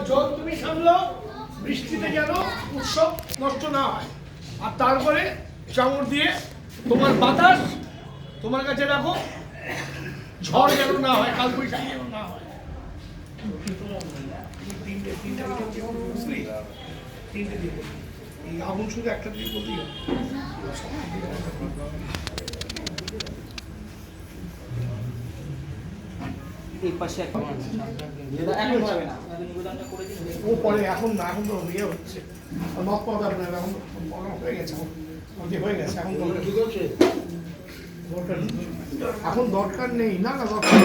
জল তুমি সামলাও, বৃষ্টিতে যেন উৎসব নষ্ট না হয়। আর তারপরে চাঙড় দিয়ে তোমার বাতাস তোমার কাছে রাখো, ঝড় যেন না হয়, কাল বৈশাখী যেন না হয়। তিনটে দিয়ে এই আগুন শুধু একটা দিয়ে বলতেই হবে। এই পাশে এখন হবে না, ও পরে এখন না, এখন তো ইয়ে হচ্ছে নক পাওয়া যাবে না, এখন হয়ে গেছে, হয়ে গেছে এখন দরকার নেই, এখন দরকার নেই। না না দরকার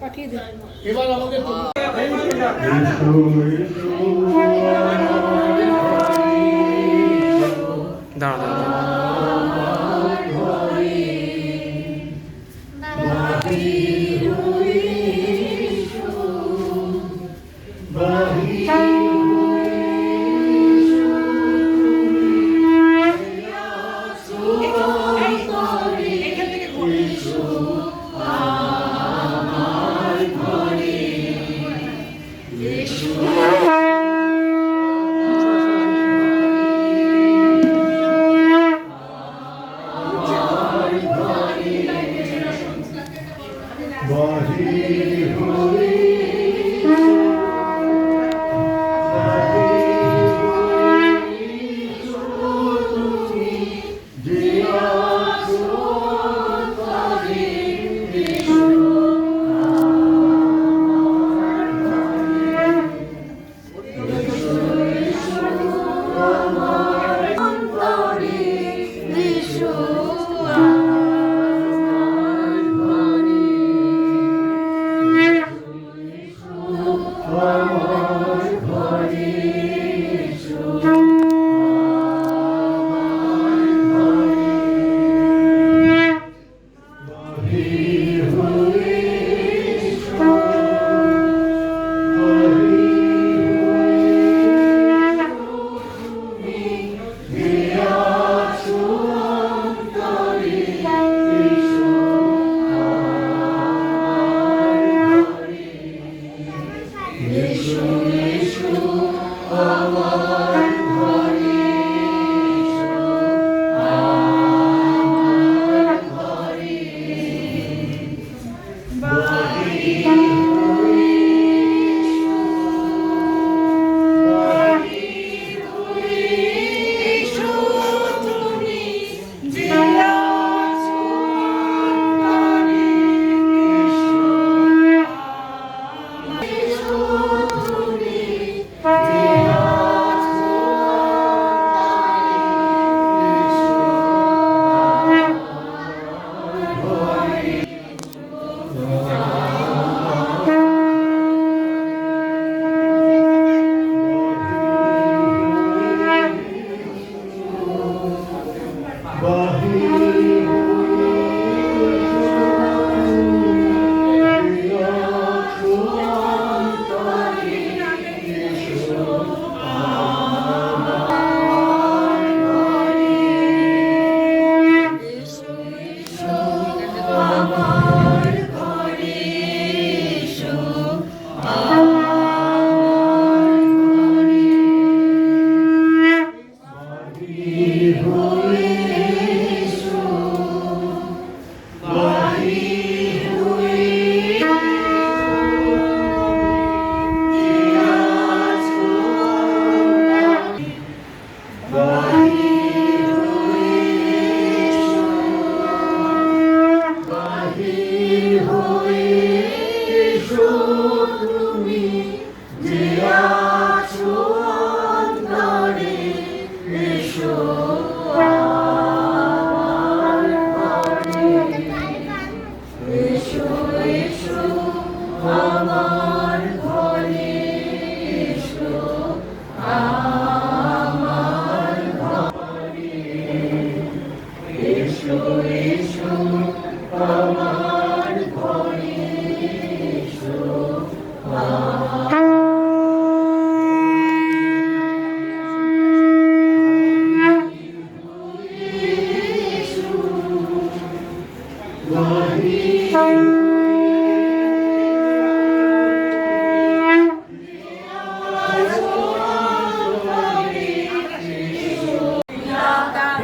পাঠিয়ে দিন। এবার আমাদের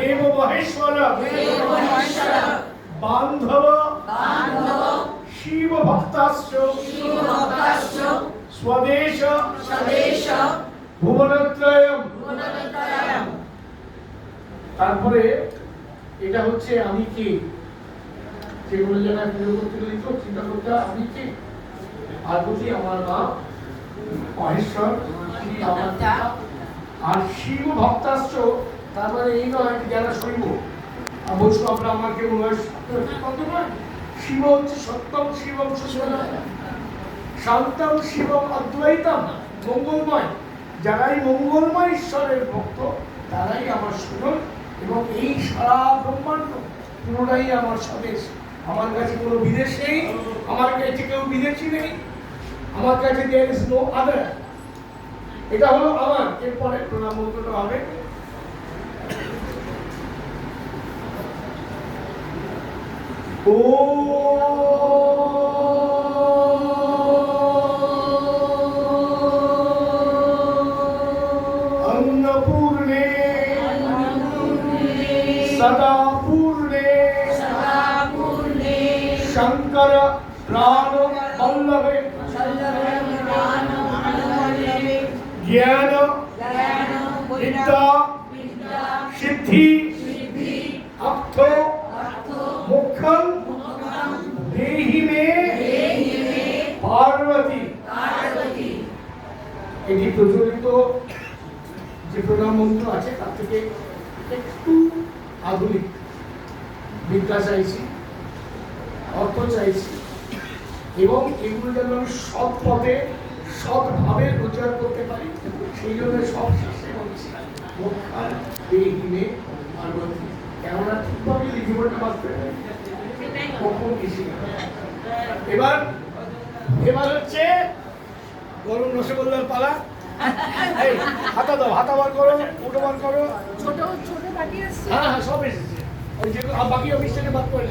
देव महेश्वर बांधव शिव भक्ताश्च स्वदेश ভুবনত্রয়ম। তারপরে এটা হচ্ছে আমি কি, যেগুলো জানা চিন্তা করতে আমি কি, আর বলছি আমার মা মহেশ্বর, আমার পিতা, আর শিব ভক্তাশ্চ, তার মানে এই নয় যারা শৈব আর বৈষ্ণবরা আমার কেউ নয়, শিব হচ্ছে সত্যম শিবম সুশীলম শান্তম শিবম অদ্বৈতম মঙ্গলময়। যারাই মঙ্গলময় ঈশ্বরের ভক্ত তারাই আমার সুজন, এবং এই সারা ব্রহ্মাণ্ড পুরোটাই আমার স্বদেশ। আমার কাছে কোনো বিদেশ নেই, আমার কাছে কেউ বিদেশি নেই, আমার কাছে there is no other। এটা হলো আমার। এরপরে প্রণাম মন্ত্রটা হবে। अन्नपूर्णे सदा पूर्णे शंकर प्राण वल्लभे ज्ञान विद्या सिद्धि अर्थो मुखम देहि में पार्वती। এটি প্রচলিত যে প্রণাম মন্ত্র আছে তার থেকে একটু আধুনিক বিদ্যা চাইছি, অর্থ চাইছি, এবং এগুলো যেন আমি সৎ পথে সৎভাবে রোজগার করতে পারি, সেই জন্য সব শেষে বলছি মোক্ষার দেহিনে পার্বতী। কেননা ঠিকভাবে এই জীবনটা বাঁচতে হবে, কখন কৃষি। এবার এবার হচ্ছে গরম রসগোল্লার পালা। এই হাতা দাও, হাতা বার করো, উঠো বার করো। ছোট ছোট বাটি আছে। হ্যাঁ হ্যাঁ সব এসেছে, ওই যে বাকি অফিস থেকে বাদ করে